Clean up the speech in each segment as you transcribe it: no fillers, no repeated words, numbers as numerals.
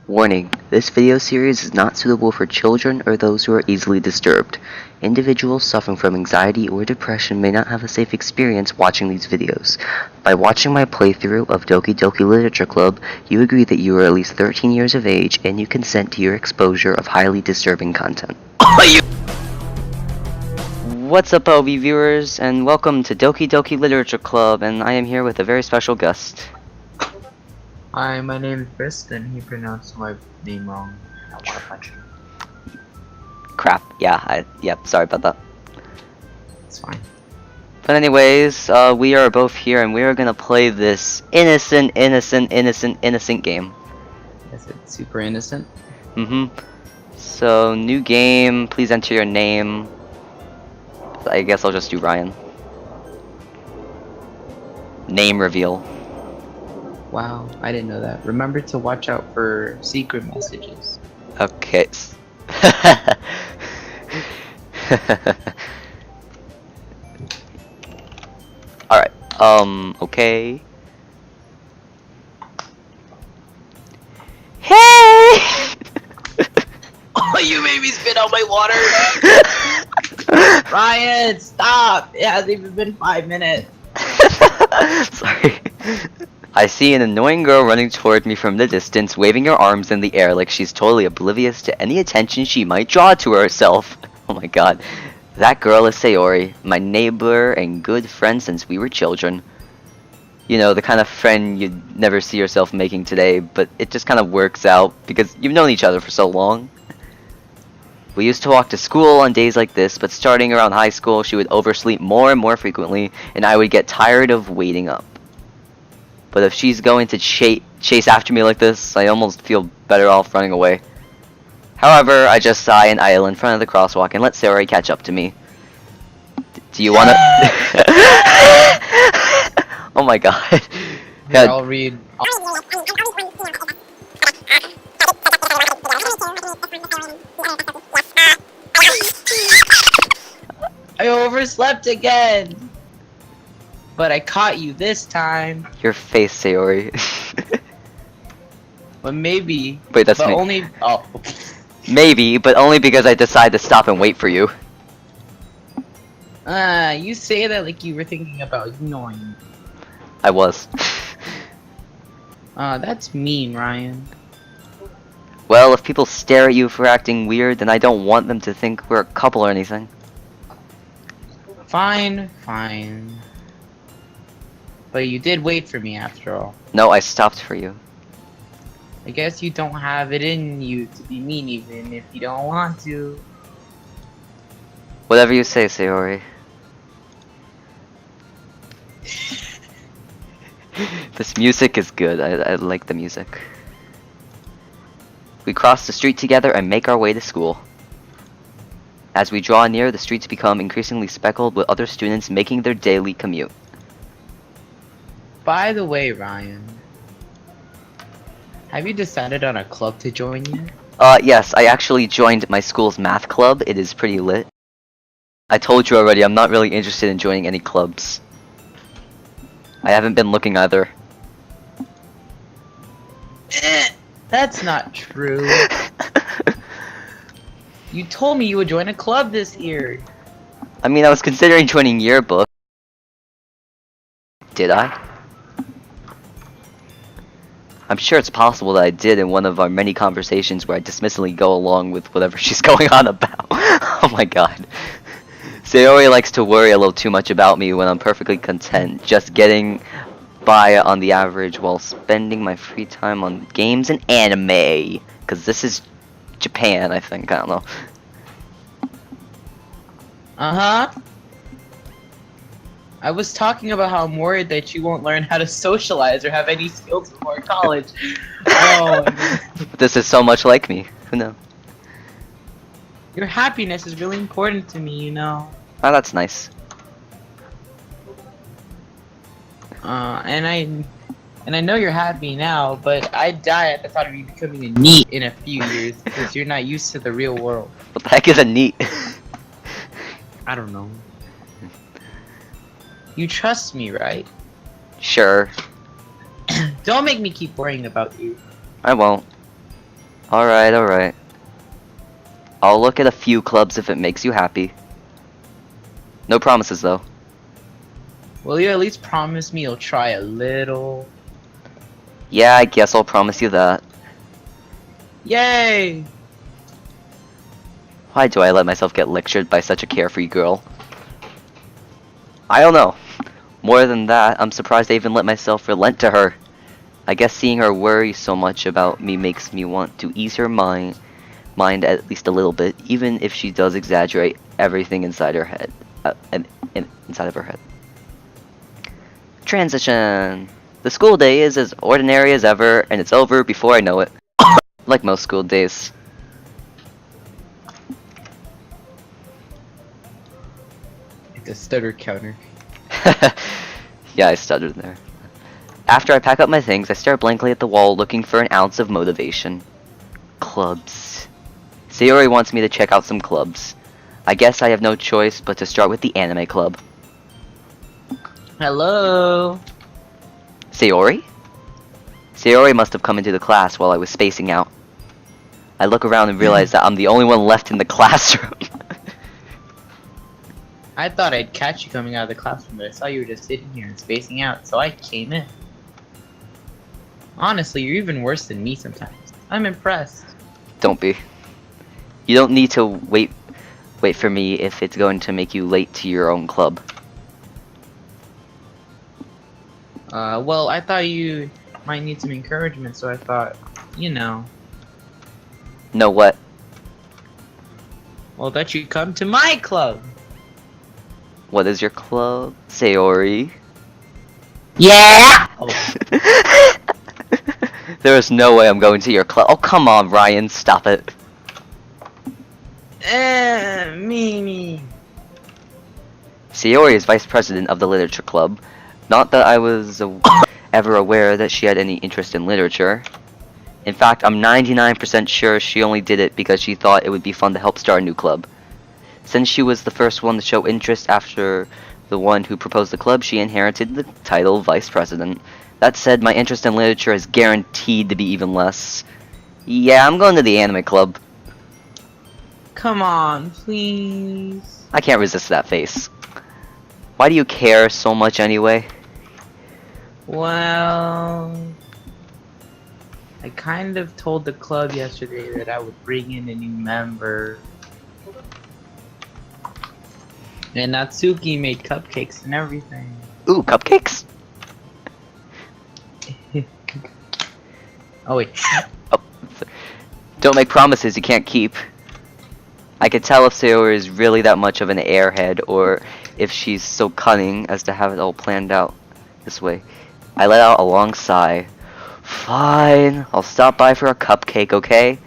Warning, this video series is not suitable for children or those who are easily disturbed. Individuals suffering from anxiety or depression may not have a safe experience watching these videos. By watching my playthrough of Doki Doki Literature Club, you agree that you are at least 13 years of age and you consent to your exposure of highly disturbing content. What's up, OV viewers, and welcome to Doki Doki Literature Club, and I am here with a very special guest. Hi, my name is Kristen. He pronounced my name wrong. I want to punch him. Crap, yep, sorry about that. It's fine. But anyways, we are both here and we are gonna play this innocent game. Is it super innocent? So, new game, please enter your name. I guess I'll just do Ryan. Name reveal. Wow, I didn't know that. Remember to watch out for secret messages. Okay. Alright, okay. Hey! Oh, you made me spit out my water! Ryan, stop! It hasn't even been 5 minutes. Sorry. I see an annoying girl running toward me from the distance, waving her arms in the air like she's totally oblivious to any attention she might draw to herself. Oh my god. That girl is Sayori, my neighbor and good friend since we were children. You know, the kind of friend you'd never see yourself making today, but it just kind of works out because you've known each other for so long. We used to walk to school on days like this, but starting around high school, she would oversleep more and more frequently, and I would get tired of waiting up. But if she's going to chase after me like this, I almost feel better off running away. However, I just sigh and idle in front of the crosswalk and let Sayori catch up to me. Do you wanna... Oh my god. Here, I'll read. I overslept again! But I caught you this time. Your face, Sayori. But maybe. Wait, that's but me. Only. Oh. Maybe, but only because I decided to stop and wait for you. You say that like you were thinking about ignoring me. I was. That's mean, Ryan. Well, if people stare at you for acting weird, then I don't want them to think we're a couple or anything. Fine, fine. But you did wait for me after all. No, I stopped for you. I guess you don't have it in you to be mean even if you don't want to. Whatever you say, Sayori. This music is good. I like the music. We cross the street together and make our way to school. As we draw near, the streets become increasingly speckled with other students making their daily commute. By the way, Ryan, have you decided on a club to join yet? Yes, I actually joined my school's math club. It is pretty lit. I told you already, I'm not really interested in joining any clubs. I haven't been looking either. That's not true. You told me you would join a club this year. I mean, I was considering joining yearbook. Did I? I'm sure it's possible that I did in one of our many conversations where I dismissively go along with whatever she's going on about. Oh my god. Sayori likes to worry a little too much about me when I'm perfectly content just getting by on the average while spending my free time on games and anime. Because this is Japan, I think. I don't know. Uh-huh. I was talking about how I'm worried that you won't learn how to socialize or have any skills before college. Oh. This is so much like me. Who knows? Your happiness is really important to me, you know. Oh, that's nice. And I know you're happy now, but I'd die at the thought of you becoming a NEET in a few years because you're not used to the real world. What the heck is a NEET? I don't know. You trust me, right? Sure. Don't make me keep worrying about you. I won't. Alright, alright. I'll look at a few clubs if it makes you happy. No promises, though. Will you at least promise me you'll try a little? Yeah, I guess I'll promise you that. Yay! Why do I let myself get lectured by such a carefree girl? I don't know. More than that, I'm surprised I even let myself relent to her. I guess seeing her worry so much about me makes me want to ease her mind at least a little bit, even if she does exaggerate everything inside her head. Inside of her head. Transition. The school day is as ordinary as ever, and it's over before I know it. Like most school days. Like a stutter counter. Yeah, I stuttered there. After I pack up my things, I stare blankly at the wall looking for an ounce of motivation. Clubs. Sayori wants me to check out some clubs. I guess I have no choice but to start with the anime club. Hello? Sayori? Sayori must have come into the class while I was spacing out. I look around and realize that I'm the only one left in the classroom. I thought I'd catch you coming out of the classroom, but I saw you were just sitting here and spacing out, so I came in. Honestly, you're even worse than me sometimes. I'm impressed. Don't be. You don't need to wait for me if it's going to make you late to your own club. Well, I thought you might need some encouragement, so I thought, you know. Know what? Well, that you come to my club. What is your club? Sayori? Yeah! Oh. There is no way I'm going to your club. Oh, come on, Ryan. Stop it. Me. Sayori is vice president of the literature club. Not that I was ever aware that she had any interest in literature. In fact, I'm 99% sure she only did it because she thought it would be fun to help start a new club. Since she was the first one to show interest after the one who proposed the club, she inherited the title vice president. That said, my interest in literature is guaranteed to be even less. Yeah, I'm going to the anime club. Come on, please. I can't resist that face. Why do you care so much anyway? Well, I kind of told the club yesterday that I would bring in a new member. And Natsuki made cupcakes and everything. Ooh, cupcakes? Oh wait. Oh, don't make promises you can't keep. I could tell if Sayori is really that much of an airhead, or if she's so cunning as to have it all planned out this way. I let out a long sigh. Fine, I'll stop by for a cupcake, okay?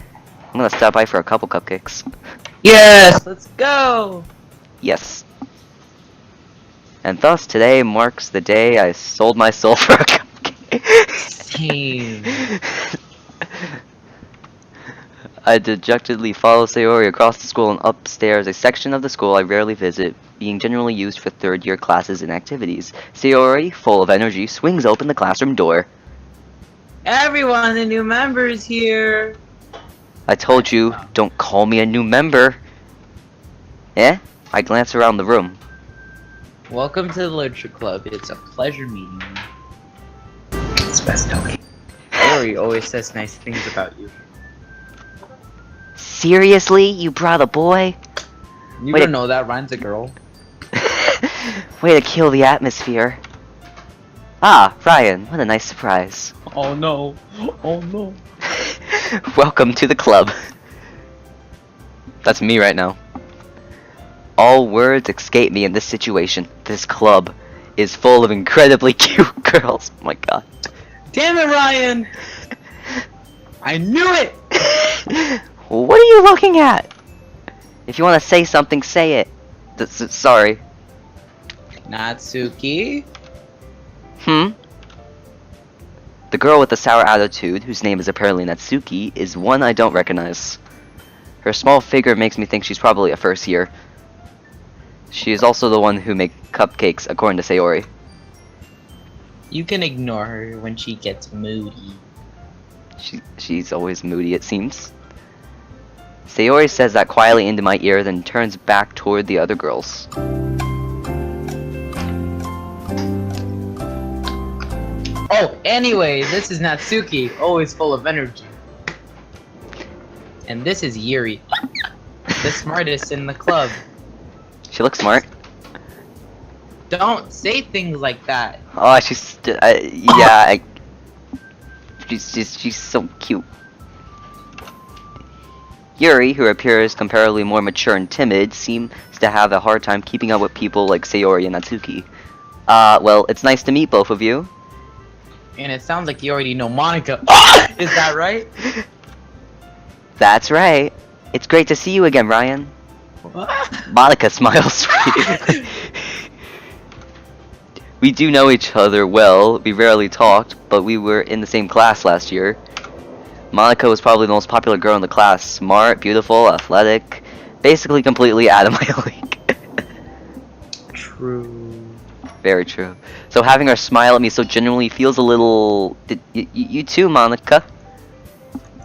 I'm gonna stop by for a couple cupcakes. Yes! Let's go! Yes. And thus today marks the day I sold my soul for a cupcake. Same. I dejectedly follow Sayori across the school and upstairs, a section of the school I rarely visit, being generally used for third-year classes and activities. Sayori, full of energy, swings open the classroom door. Everyone, the new member is here! I told you, don't call me a new member. Eh? I glance around the room. Welcome to the Literature Club. It's a pleasure meeting you. It's best Doki. Sayori always says nice things about you. Seriously? You brought a boy? You Wait don't know that Ryan's a girl. Way to kill the atmosphere. Ah, Ryan, what a nice surprise. Oh no. Oh no. Welcome to the club. That's me right now. All words escape me in this situation. This club is full of incredibly cute girls. Oh my god. Damn it, Ryan! I knew it! What are you looking at? If you want to say something, say it. Sorry. Natsuki? Hmm? The girl with the sour attitude, whose name is apparently Natsuki, is one I don't recognize. Her small figure makes me think she's probably a first year. She is also the one who makes cupcakes, according to Sayori. You can ignore her when she gets moody. She's always moody, it seems. Sayori says that quietly into my ear, then turns back toward the other girls. Oh, anyway, this is Natsuki, always full of energy. And this is Yuri, the smartest in the club. She looks smart. Don't say things like that. Oh, yeah, she's so cute. Yuri, who appears comparably more mature and timid, seems to have a hard time keeping up with people like Sayori and Natsuki. Well, it's nice to meet both of you. And it sounds like you already know Monica. Is that right? That's right. It's great to see you again, Ryan. What? Monica smiles sweetly. We do know each other well. We rarely talked, but we were in the same class last year. Monica was probably the most popular girl in the class. Smart, beautiful, athletic. Basically completely out of my league. True. Very true. So having her smile at me so genuinely feels a little... You too, Monica.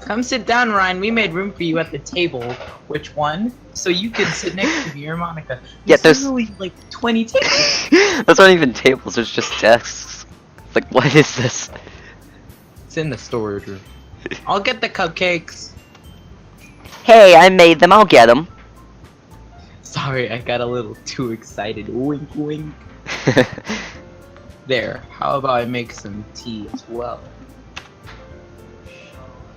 Come sit down, Ryan. We made room for you at the table. Which one? So you can sit next to me or Monica. Yeah, there's only like 20 tables. Those aren't even tables, there's just desks. It's like, what is this? It's in the storage room. I'll get the cupcakes. Hey, I made them, I'll get them. Sorry, I got a little too excited. Wink, wink. There, how about I make some tea as well?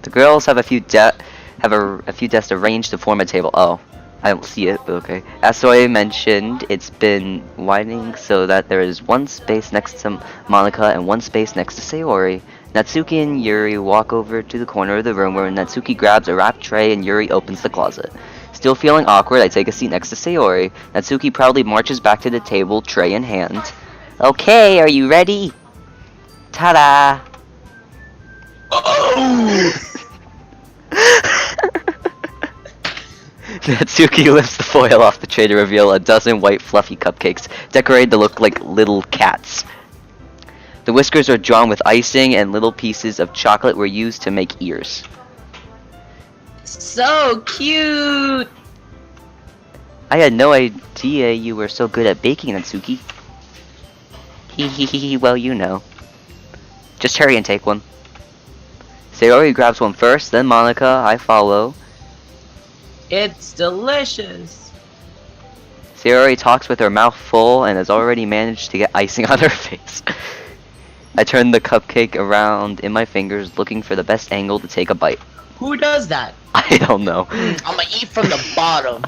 The girls have a few desks arranged to form a table. Oh, I don't see it, but okay. As Soy mentioned, it's been widening so that there is one space next to Monica and one space next to Sayori. Natsuki and Yuri walk over to the corner of the room where Natsuki grabs a wrapped tray and Yuri opens the closet. Still feeling awkward, I take a seat next to Sayori. Natsuki proudly marches back to the table, tray in hand. Okay, are you ready? Ta-da! Oh! Natsuki lifts the foil off the tray to reveal a dozen white fluffy cupcakes, decorated to look like little cats. The whiskers are drawn with icing and little pieces of chocolate were used to make ears. So cute! I had no idea you were so good at baking, Natsuki. Hee, well, you know. Just hurry and take one. Sayori grabs one first, then Monica, I follow. It's delicious! Sayori talks with her mouth full and has already managed to get icing on her face. I turn the cupcake around in my fingers, looking for the best angle to take a bite. Who does that? I don't know. I'ma eat from the bottom.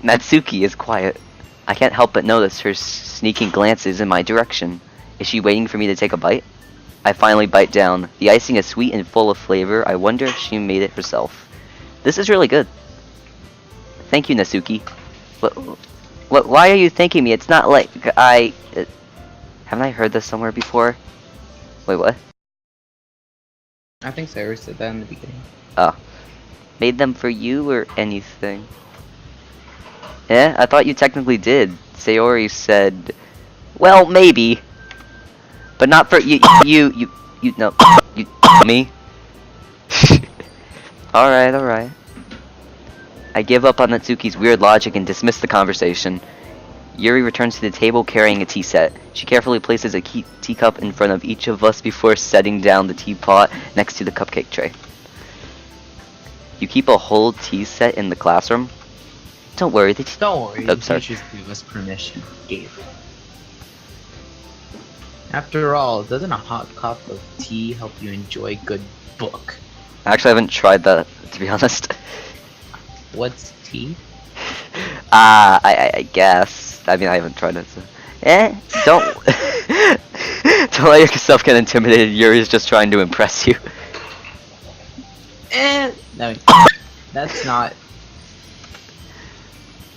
Natsuki is quiet. I can't help but notice her sneaking glances in my direction. Is she waiting for me to take a bite? I finally bite down. The icing is sweet and full of flavor. I wonder if she made it herself. This is really good. Thank you, Natsuki. Why are you thanking me? It's not like haven't I heard this somewhere before? Wait, what? I think Sayori said that in the beginning. Oh. Made them for you or anything? Yeah, I thought you technically did. Sayori said, well, maybe. But not for you, no, you, me? Alright. I give up on Natsuki's weird logic and dismiss the conversation. Yuri returns to the table carrying a tea set. She carefully places a teacup in front of each of us before setting down the teapot next to the cupcake tray. You keep a whole tea set in the classroom? Don't worry, the teachers gave us permission. After all, doesn't a hot cup of tea help you enjoy a good book? Actually, I haven't tried that, to be honest. What's tea? I guess. I mean, I haven't tried it, so... don't... don't let yourself get intimidated. Yuri's just trying to impress you. No, that's not...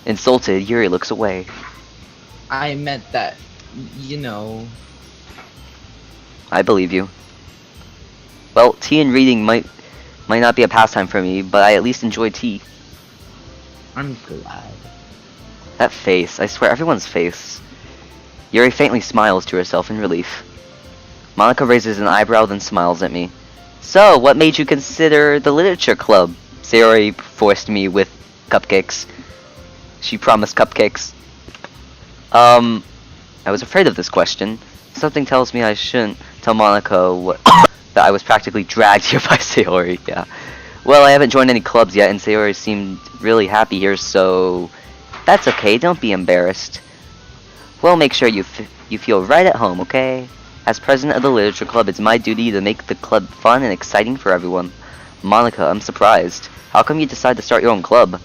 Insulted, Yuri looks away. I meant that, you know... I believe you. Well, tea and reading might not be a pastime for me, but I at least enjoy tea. I'm glad. That face, I swear, everyone's face. Yuri faintly smiles to herself in relief. Monica raises an eyebrow, then smiles at me. So, what made you consider the literature club? Sayori forced me with cupcakes. She promised cupcakes. I was afraid of this question. Something tells me I shouldn't tell Monaco that I was practically dragged here by Sayori. Yeah. Well, I haven't joined any clubs yet, and Sayori seemed really happy here, so that's okay. Don't be embarrassed. We'll make sure you feel right at home, okay? As president of the literature club, it's my duty to make the club fun and exciting for everyone. Monica, I'm surprised. How come you decided to start your own club?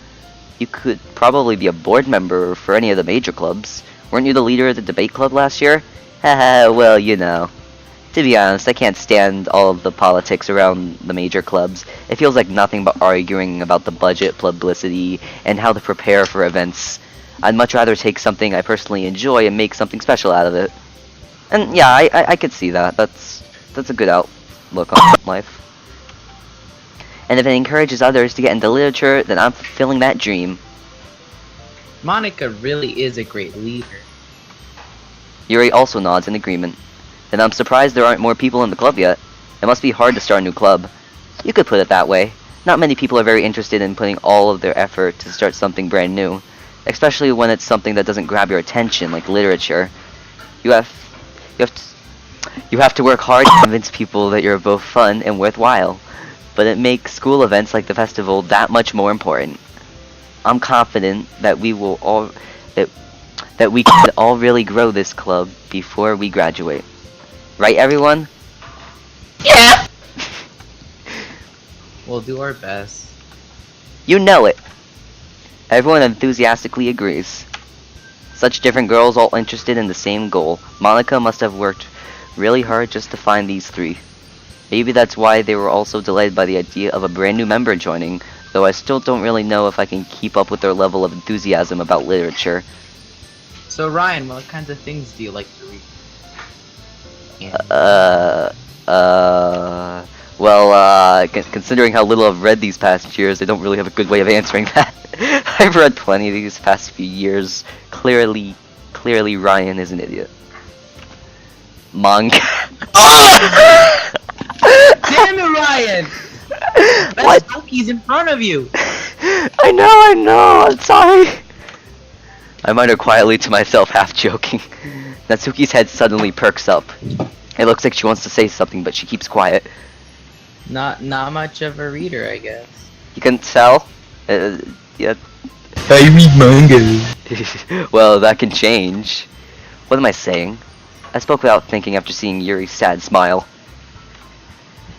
You could probably be a board member for any of the major clubs. Weren't you the leader of the debate club last year? Haha, well, you know. To be honest, I can't stand all of the politics around the major clubs. It feels like nothing but arguing about the budget, publicity, and how to prepare for events. I'd much rather take something I personally enjoy and make something special out of it. And yeah, I could see that. That's a good outlook on life. And if it encourages others to get into literature, then I'm fulfilling that dream. Monica really is a great leader. Yuri also nods in agreement. Then I'm surprised there aren't more people in the club yet. It must be hard to start a new club. You could put it that way. Not many people are very interested in putting all of their effort to start something brand new. Especially when it's something that doesn't grab your attention, like literature. You have to work hard to convince people that you're both fun and worthwhile. But it makes school events like the festival that much more important. I'm confident that we will all that we can all really grow this club before we graduate. Right, everyone? Yeah! We'll do our best. You know it. Everyone enthusiastically agrees. Such different girls all interested in the same goal. Monica must have worked really hard just to find these three. Maybe that's why they were also delighted by the idea of a brand new member joining, though I still don't really know if I can keep up with their level of enthusiasm about literature. So Ryan, what kinds of things do you like to read? Considering how little I've read these past years, I don't really have a good way of answering that. I've read plenty these past few years. Clearly Ryan is an idiot. Manga. Damn it, Ryan! What? Doki's in front of you! I know, I'm sorry. I mutter quietly to myself, half joking. Natsuki's head suddenly perks up. It looks like she wants to say something, but she keeps quiet. Not much of a reader, I guess. You can tell? Yeah. I read manga. Well, that can change. What am I saying? I spoke without thinking after seeing Yuri's sad smile.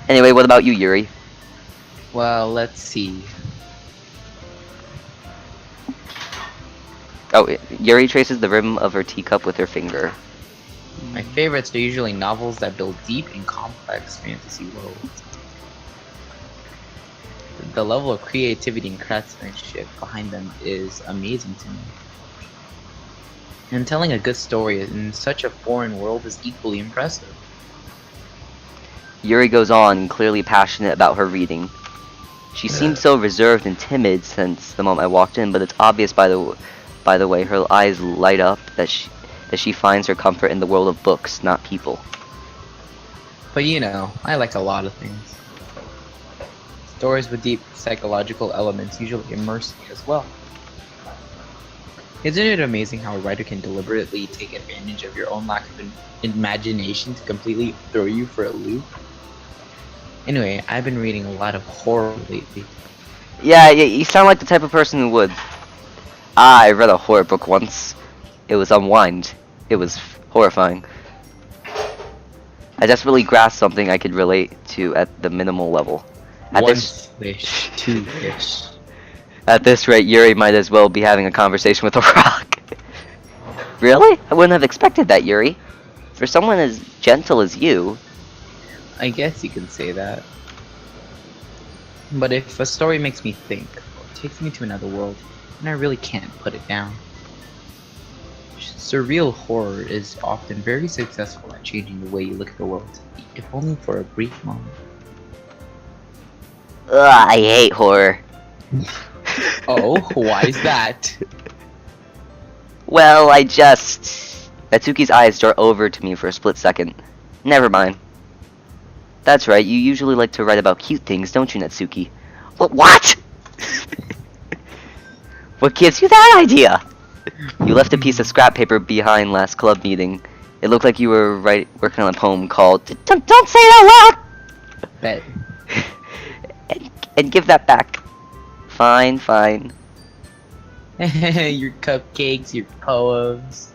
Anyway, what about you, Yuri? Well, let's see. Oh, Yuri traces the rim of her teacup with her finger. My favorites are usually novels that build deep and complex fantasy worlds. The level of creativity and craftsmanship behind them is amazing to me. And telling a good story in such a foreign world is equally impressive. Yuri goes on, clearly passionate about her reading. She seems so reserved and timid since the moment I walked in, but it's obvious by the way her eyes light up that she finds her comfort in the world of books, not people. But you know, I like a lot of things. Stories with deep psychological elements usually immerse me as well. Isn't it amazing how a writer can deliberately take advantage of your own lack of imagination to completely throw you for a loop? Anyway, I've been reading a lot of horror lately. Yeah, you sound like the type of person who would. I read a horror book once. It was Unwind. It was horrifying. I desperately grasped something I could relate to at the minimal level. At Fish, two fish. At this rate, Yuri might as well be having a conversation with a rock. Really? I wouldn't have expected that, Yuri. For someone as gentle as you. I guess you can say that. But if a story makes me think, or takes me to another world, then I really can't put it down. Surreal horror is often very successful at changing the way you look at the world, if only for a brief moment. Ugh, I hate horror. Oh, why is that? Well, Natsuki's eyes dart over to me for a split second. Never mind. That's right, you usually like to write about cute things, don't you, Natsuki? What? What gives you that idea? You left a piece of scrap paper behind last club meeting. It looked like you were working on a poem called Don't say it out loud! Bet. and give that back. Fine, fine. Your cupcakes, your poems.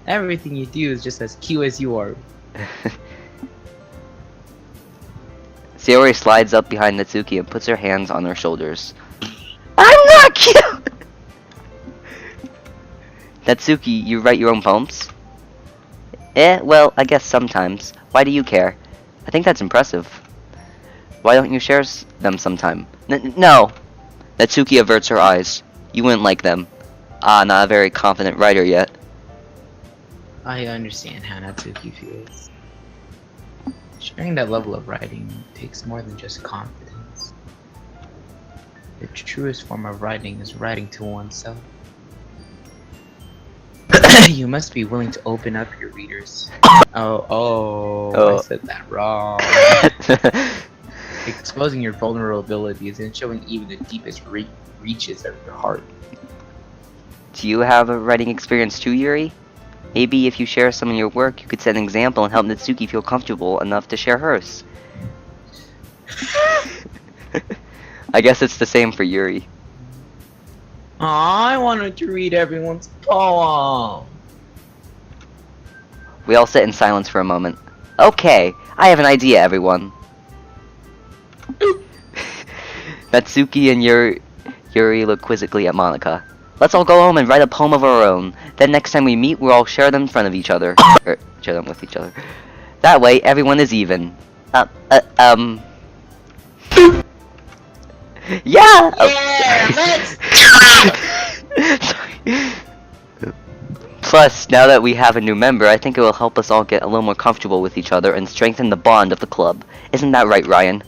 Everything you do is just as cute as you are. Sayori slides up behind Natsuki and puts her hands on her shoulders. I'm not cute! Natsuki, you write your own poems? Well, I guess sometimes. Why do you care? I think that's impressive. Why don't you share them sometime? No! Natsuki averts her eyes. You wouldn't like them. Not a very confident writer yet. I understand how Natsuki feels. Sharing that level of writing takes more than just confidence. The truest form of writing is writing to oneself. You must be willing to open up your readers. I said that wrong. Exposing your vulnerabilities and showing even the deepest reaches of your heart. Do you have a writing experience too, Yuri? Maybe if you share some of your work, you could set an example and help Natsuki feel comfortable enough to share hers. I guess it's the same for Yuri. I wanted to read everyone's poem. We all sit in silence for a moment. Okay, I have an idea, everyone. Natsuki and Yuri look quizzically at Monica. Let's all go home and write a poem of our own. Then next time we meet, we'll all share them in front of each other. Or, share them with each other. That way, everyone is even. Yeah! Let's... Sorry. Plus, now that we have a new member, I think it will help us all get a little more comfortable with each other and strengthen the bond of the club. Isn't that right, Ryan?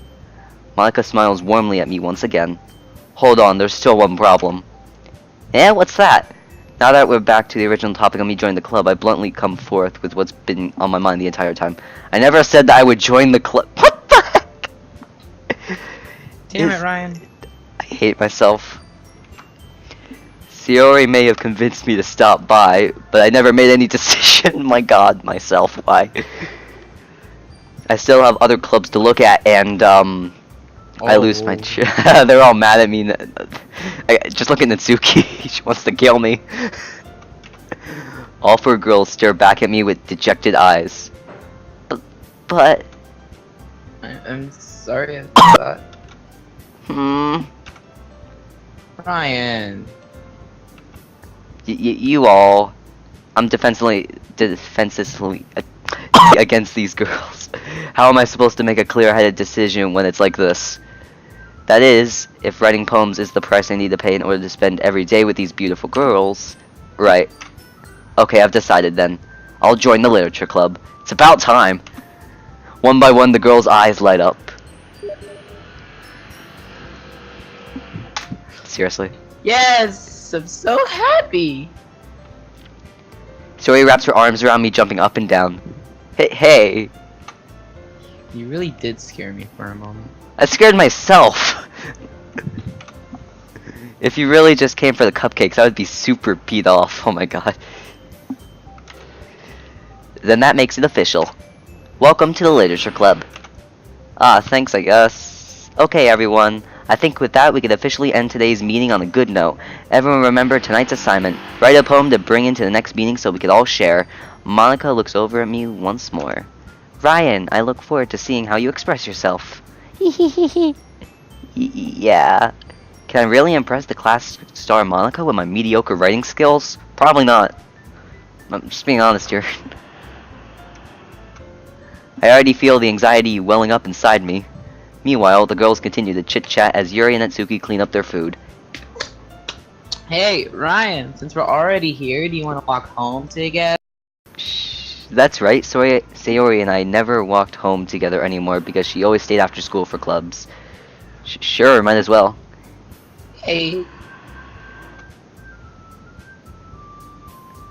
Monica smiles warmly at me once again. Hold on, there's still one problem. Eh, what's that? Now that we're back to the original topic of me joining the club, I bluntly come forth with what's been on my mind the entire time. I never said that I would join the club. What the heck? Damn it, Ryan. I hate myself. Sayori may have convinced me to stop by, but I never made any decision. My god, myself, why? I still have other clubs to look at, and, I lose my they're all mad at me. Just look at Natsuki. She wants to kill me. All four girls stare back at me with dejected eyes. But... I'm sorry I thought. Ryan. You all... I'm defensively against these girls. How am I supposed to make a clear-headed decision when it's like this? That is, if writing poems is the price I need to pay in order to spend every day with these beautiful girls. Right. Okay, I've decided then. I'll join the literature club. It's about time. One by one, the girls' eyes light up. Seriously? Yes, I'm so happy. Sayori wraps her arms around me, jumping up and down. Hey. You really did scare me for a moment. I scared myself. If you really just came for the cupcakes, I would be super peed off. Oh my god. Then that makes it official. Welcome to the literature club. Thanks, I guess. Okay, everyone. I think with that, we can officially end today's meeting on a good note. Everyone remember tonight's assignment. Write a poem to bring into the next meeting so we could all share. Monica looks over at me once more. Ryan, I look forward to seeing how you express yourself. Yeah. Can I really impress the class star Monica with my mediocre writing skills? Probably not. I'm just being honest here. I already feel the anxiety welling up inside me. Meanwhile, the girls continue to chit-chat as Yuri and Natsuki clean up their food. Hey, Ryan, since we're already here, do you want to walk home together? Shh, that's right. Sayori and I never walked home together anymore because she always stayed after school for clubs. Sure, might as well. Hey.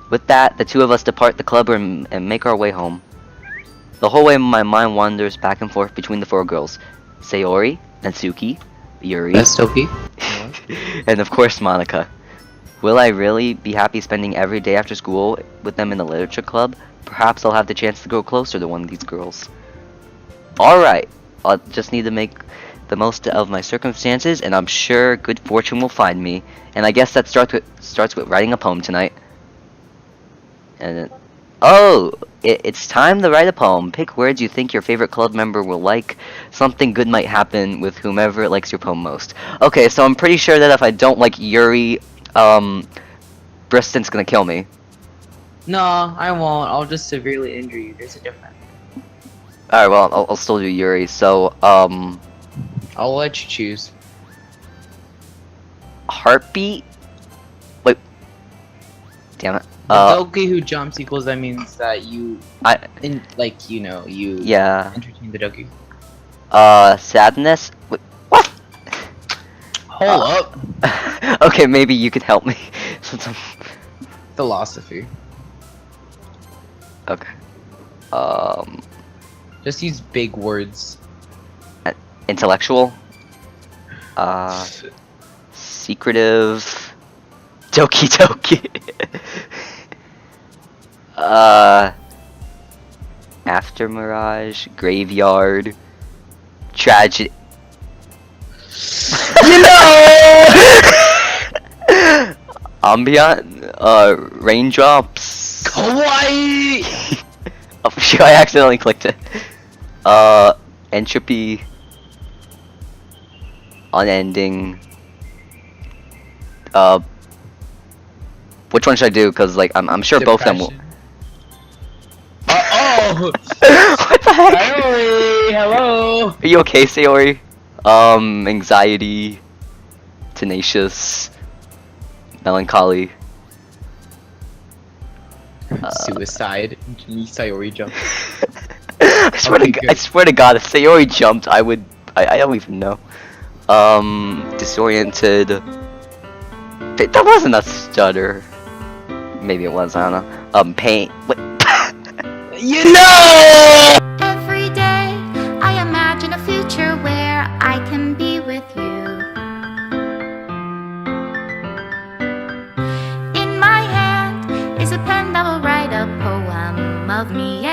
With that, the two of us depart the club and make our way home. The whole way my mind wanders back and forth between the four girls. Sayori, Natsuki, Yuri, That's Doki. and of course Monica. Will I really be happy spending every day after school with them in the literature club? Perhaps I'll have the chance to grow closer to one of these girls. Alright, I'll just need to make the most of my circumstances, and I'm sure good fortune will find me. And I guess that starts with writing a poem tonight. And it's time to write a poem. Pick words you think your favorite club member will like. Something good might happen with whomever likes your poem most. Okay, so I'm pretty sure that if I don't like Yuri, Briston's gonna kill me. No, I won't. I'll just severely injure you. There's a difference. Alright, well, I'll still do Yuri. So, I'll let you choose. Heartbeat? Wait. Damn it. The Doki who jumps equals that means that you, Yeah. entertain the Doki. Sadness? Wait, what? Hold up. Okay, maybe you could help me. Since I'm... Philosophy. Okay. Just use big words. Intellectual. Secretive. Doki Doki. After Mirage. Graveyard. Tragedy. You know! Ambient. Raindrops. Kawaii! Oh, shoot, I accidentally clicked it. Entropy. Unending. Which one should I do? Cause like I'm sure both of them will. Oh! What the heck? Sayori, hello. Are you okay, Sayori? Anxiety, tenacious, melancholy. Suicide. Sayori jump. I Okay, swear to God, if Sayori jumped, I would. I don't even know. Disoriented. That wasn't a stutter. Maybe it was. I don't know. Pain. What? You know! Every day I imagine a future where I can be with you. In my hand is a pen that will write a poem of me